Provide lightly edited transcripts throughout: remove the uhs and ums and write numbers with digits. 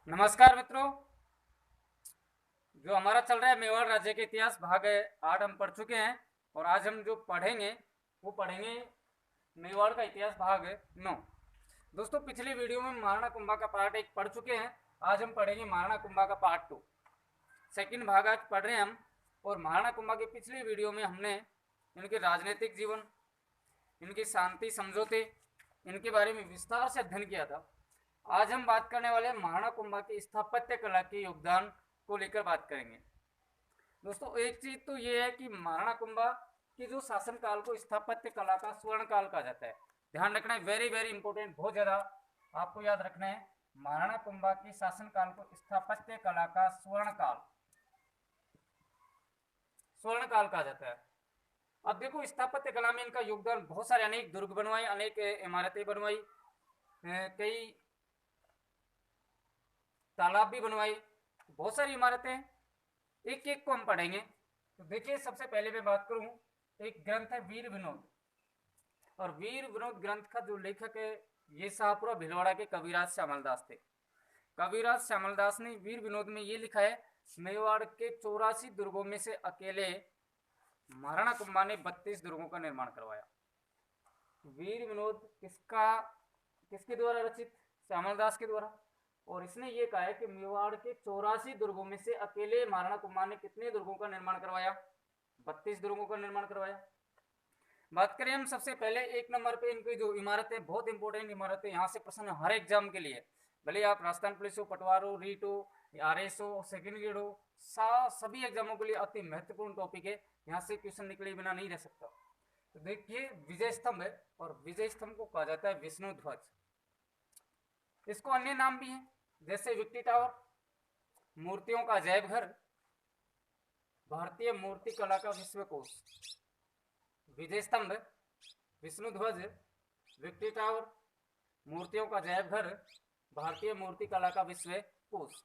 नमस्कार मित्रों। जो हमारा चल रहा है मेवाड़ राज्य के इतिहास भाग 8 हम पढ़ चुके हैं। और आज हम जो पढ़ेंगे वो पढ़ेंगे मेवाड़ का इतिहास भाग 9। दोस्तों, पिछली वीडियो में महाराणा कुंभा का पार्ट 1 पढ़ चुके हैं। आज हम पढ़ेंगे महाराणा कुंभा का पार्ट 2, सेकंड भाग आज पढ़ रहे हैं हम। और महाराणा कुंभा की पिछली वीडियो में हमने इनके राजनीतिक जीवन, इनकी शांति समझौते, इनके बारे में विस्तार से अध्ययन किया था। आज हम बात करने वाले महाराणा कुंभा की स्थापत्य कला के योगदान को लेकर बात करेंगे। दोस्तों, एक चीज तो ये है कि महाराणा कुंभा की जो शासन काल को स्थापत्य कला का स्वर्ण काल कहा जाता है। ध्यान रखना है, वेरी वेरी इंपॉर्टेंट, बहुत ज्यादा आपको याद रखना है। महाराणा कुंभा की शासन काल को स्थापत्य कला का स्वर्ण काल कहा जाता है। अब देखो, स्थापत्य कला में इनका योगदान बहुत सारे, अनेक दुर्ग बनवाए, अनेक इमारतें बनवाई, कई तालाब भी बनवाए, बहुत सारी इमारतें। एक एक को हम पढ़ेंगे। तो देखिए, सबसे पहले मैं बात करूं, एक ग्रंथ है वीर विनोद। और वीर विनोद ग्रंथ का जो लेखक है ये शाहपुरा भिलवाड़ा के कविराज श्यामल दास थे। कविराज श्यामल दास ने वीर विनोद में ये लिखा है, मेवाड़ के 84 दुर्गों में से अकेले महाराणा कुंभा ने 32 दुर्गों का निर्माण करवाया। वीर विनोद किसके द्वारा रचित? श्यामल दास के द्वारा। और इसने ये कहा है कि मेवाड़ के 84 दुर्गों में से अकेले महाराणा कुंभा ने कितने दुर्गों का निर्माण करवाया? 32 दुर्गों का निर्माण करवाया। बात करें हम सबसे पहले 1 नंबर पे इनकी जो इमारतें, बहुत इंपॉर्टेंट इमारतें, यहाँ से प्रश्न हर एग्जाम के लिए, भले आप राजस्थान पुलिस हो, पटवार हो, रीट हो, RS हो, सेकेंड ग्रेड हो, सभी एग्जामों के लिए अति महत्वपूर्ण टॉपिक है। यहाँ से क्वेश्चन निकले बिना नहीं रह सकता। तो देखिए, विजय स्तंभ है, और विजय स्तंभ को कहा जाता है विष्णु ध्वज। इसको अन्य नाम भी है, जैसे विक्टी टावर, मूर्तियों का अजैब घर, भारतीय मूर्ति कला का विश्वकोश। विजय स्तंभ, विष्णु ध्वज, विक्टी टावर, मूर्तियों का अजैब घर, भारतीय मूर्ति कला का विश्वकोश।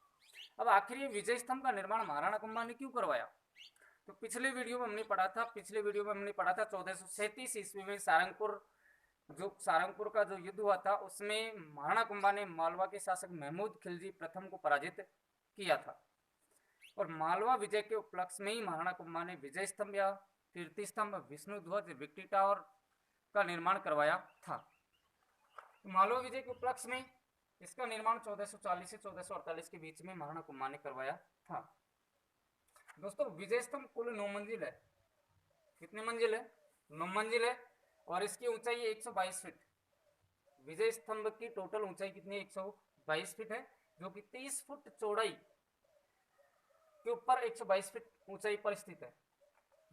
अब आखिर ये विजय स्तंभ का निर्माण महाराणा कुंभा ने क्यों करवाया? तो पिछले वीडियो में हमने पढ़ा था 1437 ईस्वी में सारंगपुर का जो युद्ध हुआ था, उसमें महाराणा कुंभा ने मालवा के शासक महमूद खिलजी प्रथम को पराजित किया था। और मालवा विजय के उपलक्ष्य में ही महाराणा कुंभा ने विजय स्तंभ या कीर्ति स्तंभ, विष्णु ध्वज, विक्टी टावर का निर्माण करवाया था। तो मालवा विजय के उपलक्ष्य में इसका निर्माण 1440 से 1448 के बीच में महाराणा कुंभा ने करवाया था। दोस्तों, विजय स्तंभ कुल 9 मंजिल है। कितने मंजिल है? 9 मंजिल है। और इसकी ऊंचाई 122 फीट। विजय स्तंभ की टोटल ऊंचाई कितनी है? 122 फीट है, जो कि 30 फुट चौड़ाई के ऊपर 122 फीट ऊंचाई पर स्थित है।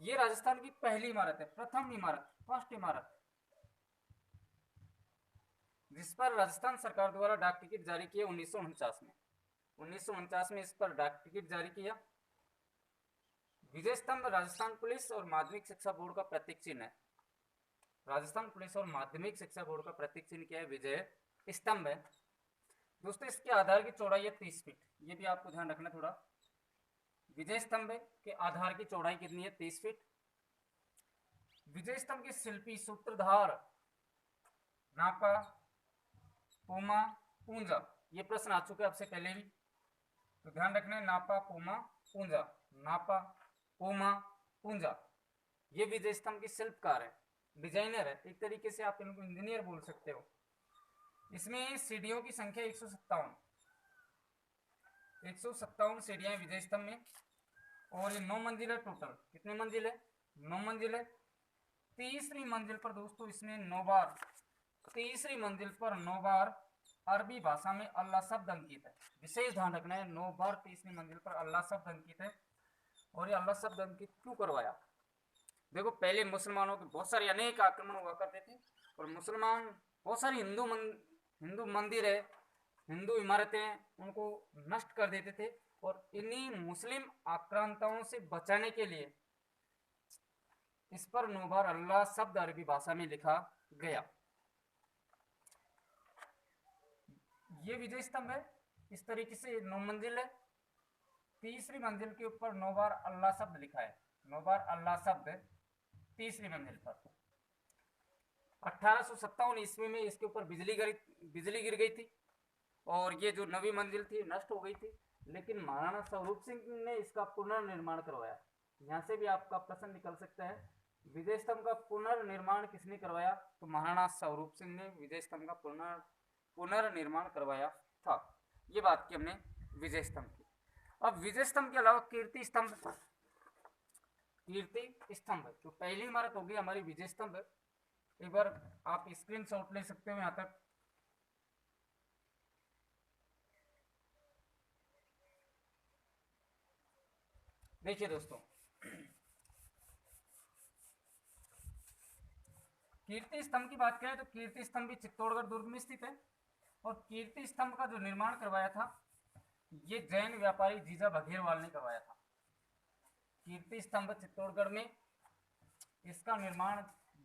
ये राजस्थान की पहली इमारत है, प्रथम इमारत, फर्स्ट इमारत, जिस पर राजस्थान सरकार द्वारा डाक टिकट जारी किया 1949 में। 1949 में इस पर डाक टिकट जारी किया। विजय स्तंभ राजस्थान पुलिस और माध्यमिक शिक्षा बोर्ड का प्रतीक चिन्ह है। राजस्थान पुलिस और माध्यमिक शिक्षा बोर्ड का प्रतीक चिन्ह क्या है? विजय स्तंभ है। दोस्तों, इसके आधार की चौड़ाई है 30 फीट। ये भी आपको ध्यान रखना थोड़ा। विजय स्तंभ के आधार की चौड़ाई कितनी है? 30 फीट। विजय स्तंभ के शिल्पी सूत्रधार नापा, पोमा, पूंजा। ये प्रश्न आ चुके आपसे पहले भी, तो ध्यान रखना है। नापा, पोमा, पूंजा, नापा, पोमा, पूंजा, ये विजय स्तंभ के शिल्पकार है, डिजाइनर है। एक तरीके से आप इनको इंजीनियर बोल सकते हो। इसमें सीढ़ियों की संख्या 157 सीढ़ियां विजय स्तंभ में। और ये 9 मंजिल है टोटल। कितने मंजिल है? 9 मंजिल है। तीसरी मंजिल पर दोस्तों इसने 9 बार, तीसरी मंजिल पर 9 बार अरबी भाषा में अल्लाह शब्द अंकित है। विशेष ध्यान रखना है, 9 बार तीसरी मंजिल पर अल्लाह शब्द अंकित है। और ये अल्लाह शब्द अंकित क्यों करवाया? देखो, पहले मुसलमानों के बहुत सारे अनेक आक्रमण हुआ करते थे, और मुसलमान बहुत सारी हिंदू मंदिर है, हिंदू इमारतें, उनको नष्ट कर देते थे। और इन्हीं मुस्लिम आक्रांताओं से बचाने के लिए इस पर 9 बार अल्लाह शब्द अरबी भाषा में लिखा गया। ये विजय स्तंभ है, इस तरीके से 9 मंजिल है। तीसरी मंजिल के ऊपर 9 बार अल्लाह शब्द लिखा है, 9 बार अल्लाह शब्द तीसरी मंजिल पर। 1857 ईस्वी में इसके ऊपर बिजली गिर गई थी। और ये जो नवी मंजिल थी नष्ट हो गई थी, लेकिन महाराणा स्वरूप सिंह ने इसका पुनर्निर्माण करवाया। यहाँ से भी आपका प्रश्न निकल सकता है, विजय स्तंभ का पुनर्निर्माण किसने करवाया? तो महाराणा स्वरूप सिंह ने विजय स्तंभ का पुनर्निर्माण करवाया था। ये बात की हमने विजय स्तंभ की। अब विजय स्तंभ के अलावा कीर्ति स्तंभ, कीर्ति स्तंभ तो पहली इमारत होगी हमारी विजय स्तंभ। एक बार आप स्क्रीनशॉट ले सकते हो यहाँ तक। देखिए दोस्तों, कीर्ति स्तंभ की बात करें तो कीर्ति स्तंभ भी चित्तौड़गढ़ दुर्ग में स्थित है। और कीर्ति स्तंभ का जो निर्माण करवाया था ये जैन व्यापारी जीजा बघेलवाल ने करवाया था। कीर्ति स्तंभ चित्तौड़गढ़ में, इसका निर्माण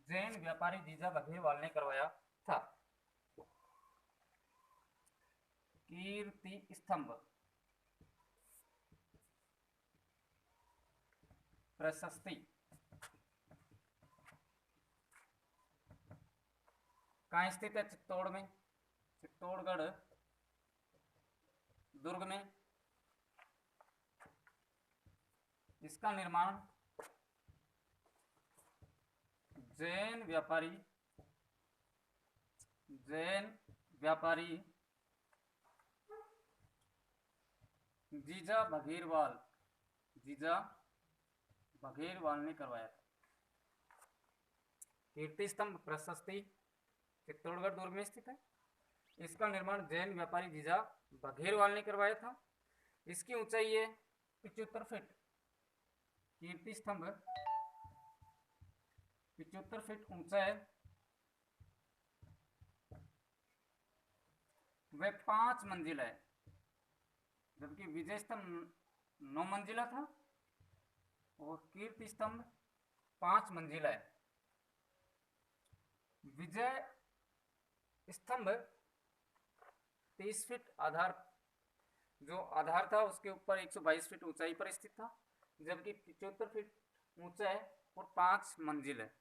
जैन व्यापारी जीजा बघेलवाल ने करवाया था। कीर्ति स्तंभ प्रशस्ति कहाँ स्थित है? चित्तौड़ में, चित्तौड़गढ़ दुर्ग में। इसका निर्माण जैन व्यापारी जीजा बघेलवाल ने करवाया था। कीर्ति स्तंभ प्रशस्ति चित्तौड़गढ़ दुर्ग में स्थित है। इसका निर्माण जैन व्यापारी जीजा बघेलवाल ने करवाया था। इसकी ऊंचाई है 75 फीट। कीर्ति स्तंभ 75 फीट ऊंचा है। वह 5 मंजिल है, जबकि विजय स्तंभ 9 मंजिला था और कीर्ति स्तंभ 5 मंजिला है। विजय स्तंभ 30 फीट आधार, जो आधार था उसके ऊपर 122 फीट ऊंचाई पर स्थित था, जबकि 75 फीट ऊंचा है और 5 मंजिल है।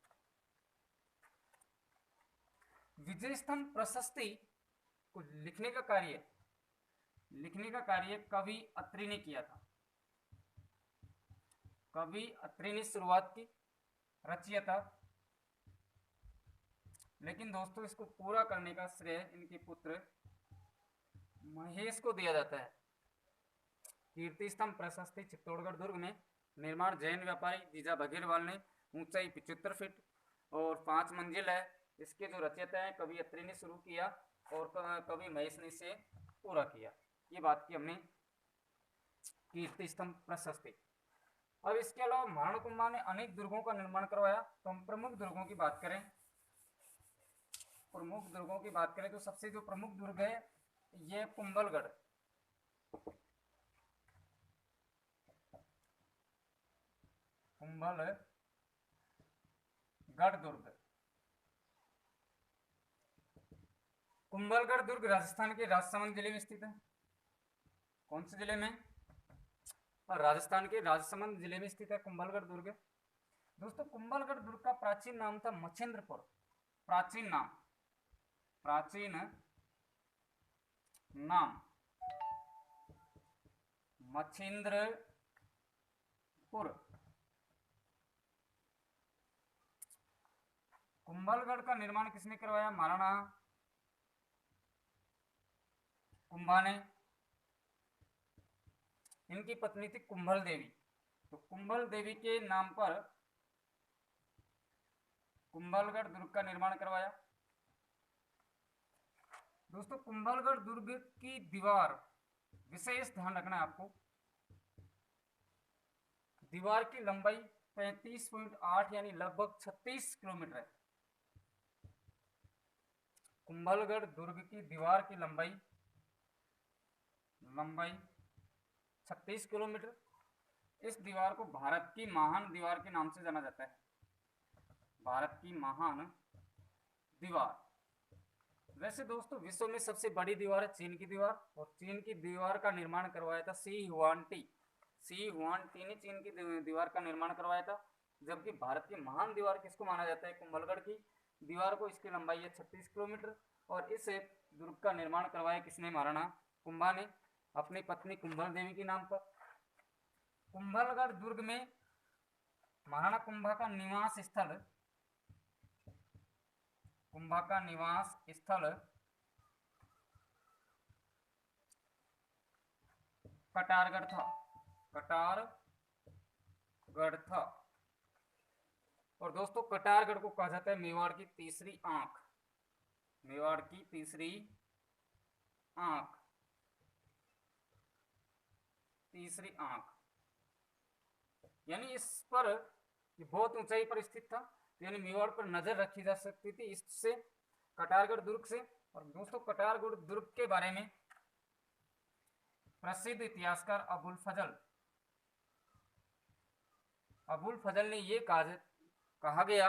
विजय स्तंभ प्रशस्ति को लिखने का कार्य कवि अत्रि ने किया था। कवि अत्रि ने शुरुआत की, रचिया था, लेकिन दोस्तों इसको पूरा करने का श्रेय इनके पुत्र महेश को दिया जाता है। कीर्ति स्तंभ प्रशस्ति चित्तौड़गढ़ दुर्ग में, निर्माण जैन व्यापारी जीजा बघेलवाल ने, ऊंचाई 75 फीट और 5 मंजिल है। इसके जो रचयिता है कवि अत्रि ने शुरू किया और कवि महेश ने इसे पूरा किया। ये बात की हमने कीर्ति स्तंभ प्रशस्ति। अब इसके अलावा महाराणा कुंभा ने अनेक दुर्गों का निर्माण करवाया। तो हम प्रमुख दुर्गों की बात करें, तो सबसे जो प्रमुख दुर्ग है ये कुंभलगढ़। दुर्ग, कुंभलगढ़ दुर्ग राजस्थान के राजसमंद जिले में स्थित है। कौन से जिले में? राजस्थान के राजसमंद जिले में स्थित है कुंभलगढ़ दुर्ग। दोस्तों कुंभलगढ़ दुर्ग का प्राचीन नाम था मच्छिंद्रपुर। प्राचीन नाम मच्छिंद्रपुर। कुंभलगढ़ का निर्माण किसने करवाया? महाराणा कुंभा ने। इनकी पत्नी थी कुंभल देवी, तो कुंभल देवी के नाम पर कुंभलगढ़ दुर्ग का निर्माण करवाया। दोस्तों कुंभलगढ़ दुर्ग की दीवार, विशेष ध्यान रखना है आपको, दीवार की लंबाई 35.8 यानी लगभग 36 किलोमीटर है। कुंभलगढ़ दुर्ग की दीवार की लंबाई 36 किलोमीटर। इस दीवार को भारत की महान दीवार के नाम से जाना जाता है। भारत की महान दीवार। वैसे दोस्तों विश्व में सबसे बड़ी दीवार है चीन की दीवार, और चीन की दीवार का निर्माण करवाया था सी हुआनटी ने चीन की दीवार का निर्माण करवाया था। जबकि भारत की महान दीवार किसको माना जाता है? कुंभलगढ़ की दीवार को। इसकी लंबाई है 36 किलोमीटर और इस दुर्ग का निर्माण करवाया किसने? महाराणा कुंभा ने अपनी पत्नी कुंभल देवी के नाम पर। कुंभलगढ़ दुर्ग में महाराणा कुंभा का निवास स्थल, कुंभा का निवास स्थल कटारगढ़ था, कटारगढ़ था। और दोस्तों कटारगढ़ को कहा जाता है मेवाड़ की तीसरी आंख, मेवाड़ की तीसरी आंख, तीसरी आंख। यानी इस पर बहुत ऊंचाई पर स्थित था, यानी मेवाड़ पर नजर रखी जा सकती थी इससे, कटारगढ़ दुर्ग से। और दोस्तों कटारगढ़ दुर्ग के बारे में प्रसिद्ध इतिहासकार अबुल फजल ने ये कहा गया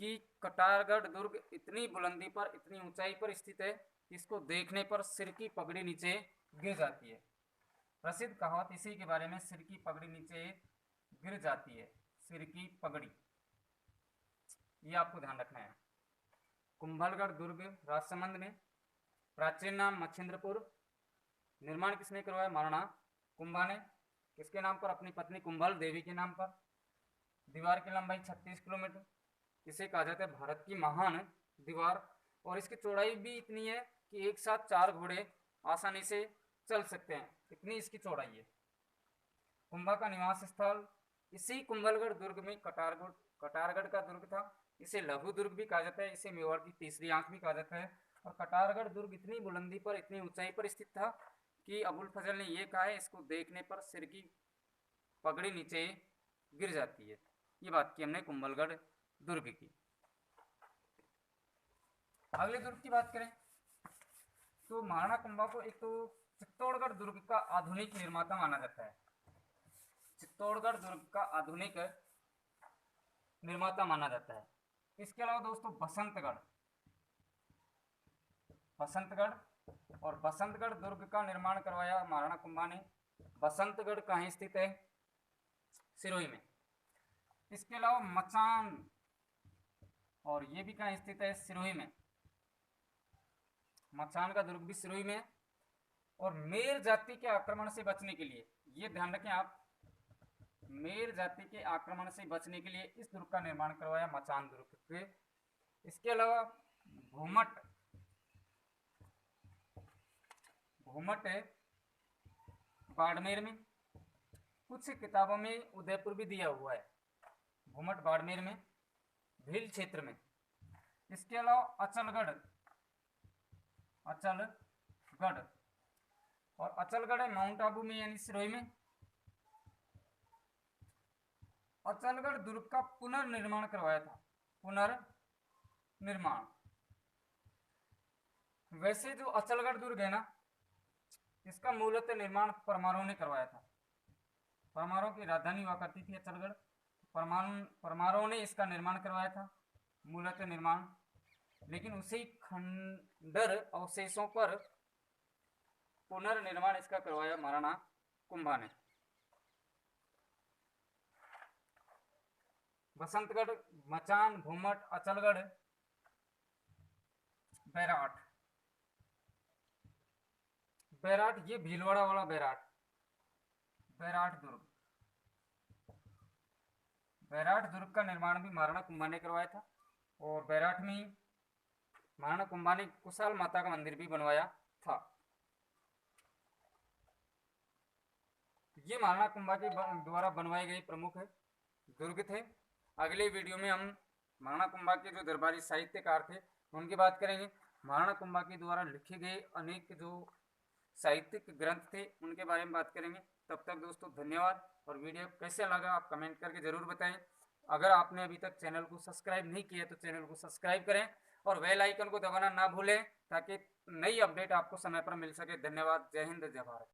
कि कटारगढ़ दुर्ग इतनी बुलंदी पर, इतनी ऊंचाई पर स्थित है, इसको देखने पर सिर की पगड़ी नीचे गिर जाती है। प्रसिद्ध कहावत इसी के बारे में, सिर की पगड़ी नीचे गिर जाती है, सिर की पगड़ी, ये आपको ध्यान रखना है। कुंभलगढ़ दुर्ग राजसमंद में, प्राचीन नाम मच्छिंद्रपुर। निर्माण किसने करवाया? महाराणा कुंभा ने। किसके नाम पर? अपनी पत्नी कुंभल देवी के नाम पर। दीवार की लंबाई 36 किलोमीटर, इसे कहा जाता है भारत की महान दीवार। और इसकी चौड़ाई भी इतनी है कि एक साथ 4 घोड़े आसानी से चल सकते हैं, इतनी इसकी चौड़ाई है। कुंभा का निवास स्थल इसी कुंभलगढ़ दुर्ग में कटारगढ़ का दुर्ग था। इसे लघु दुर्ग भी कहा जाता है, इसे मेवाड़ की तीसरी आंख भी कहा जाता है। और कटारगढ़ दुर्ग इतनी बुलंदी पर, इतनी ऊंचाई पर स्थित था कि अबुल फजल ने यह कहा है इसको देखने पर सिर की पगड़ी नीचे गिर जाती है। ये बात की हमने कुंभलगढ़ दुर्ग की। अगले दुर्ग की बात करें तो महाराणा कुंभा को एक तो चित्तौड़गढ़ दुर्ग का आधुनिक निर्माता माना जाता है, चित्तौड़गढ़ दुर्ग का आधुनिक निर्माता माना जाता है। इसके अलावा दोस्तों बसंतगढ़ और बसंतगढ़ दुर्ग का निर्माण करवाया महाराणा कुंभा ने। बसंतगढ़ कहाँ स्थित है? सिरोही में। इसके अलावा मचान, और ये भी कहाँ स्थित है? सिरोही में। मचान का दुर्ग भी सिरोही में। और मेर जाति के आक्रमण से बचने के लिए, ये ध्यान रखें आप, मेर जाति के आक्रमण से बचने के लिए इस दुर्ग का निर्माण करवाया मचान दुर्ग के। इसके अलावा घूमट बाड़मेर में, कुछ किताबों में उदयपुर भी दिया हुआ है, घूमट बाड़मेर में, भील क्षेत्र में। इसके अलावा अचलगढ़, और अचलगढ़ है माउंट आबू में यानी सिरोही में। अचलगढ़ दुर्ग का पुनर्निर्माण करवाया था, पुनर्निर्माण। वैसे जो अचलगढ़ दुर्ग है ना, इसका मूलतः निर्माण परमारों ने करवाया था। परमारों की राजधानी हुआ करती थी अचलगढ़, परमारों ने इसका निर्माण करवाया था, मूलतः निर्माण। लेकिन उसी खंडर अवशेषों पर पुनर्निर्माण इसका करवाया महाराणा कुंभा ने। बसंतगढ़, मचान, घूमट, अचलगढ़, बैराट, ये भीलवाड़ा वाला बैराट दुर्ग। बैराट दुर्ग का निर्माण भी महाराणा कुंभा ने करवाया था। और बैराट में महाराणा कुंभा ने कुशाल माता का मंदिर भी बनवाया था। ये महाराणा कुंभा के द्वारा बनवाए गए प्रमुख दुर्ग थे। अगले वीडियो में हम महाराणा कुंभा के जो दरबारी साहित्यकार थे उनकी बात करेंगे। महाराणा कुंभा के द्वारा लिखे गए अनेक जो साहित्यिक ग्रंथ थे उनके बारे में बात करेंगे। तब तक दोस्तों धन्यवाद। और वीडियो कैसे लगा आप कमेंट करके ज़रूर बताएं। अगर आपने अभी तक चैनल को सब्सक्राइब नहीं किया तो चैनल को सब्सक्राइब करें और बेल आइकन को दबाना ना भूलें ताकि नई अपडेट आपको समय पर मिल सके। धन्यवाद। जय हिंद, जय भारत।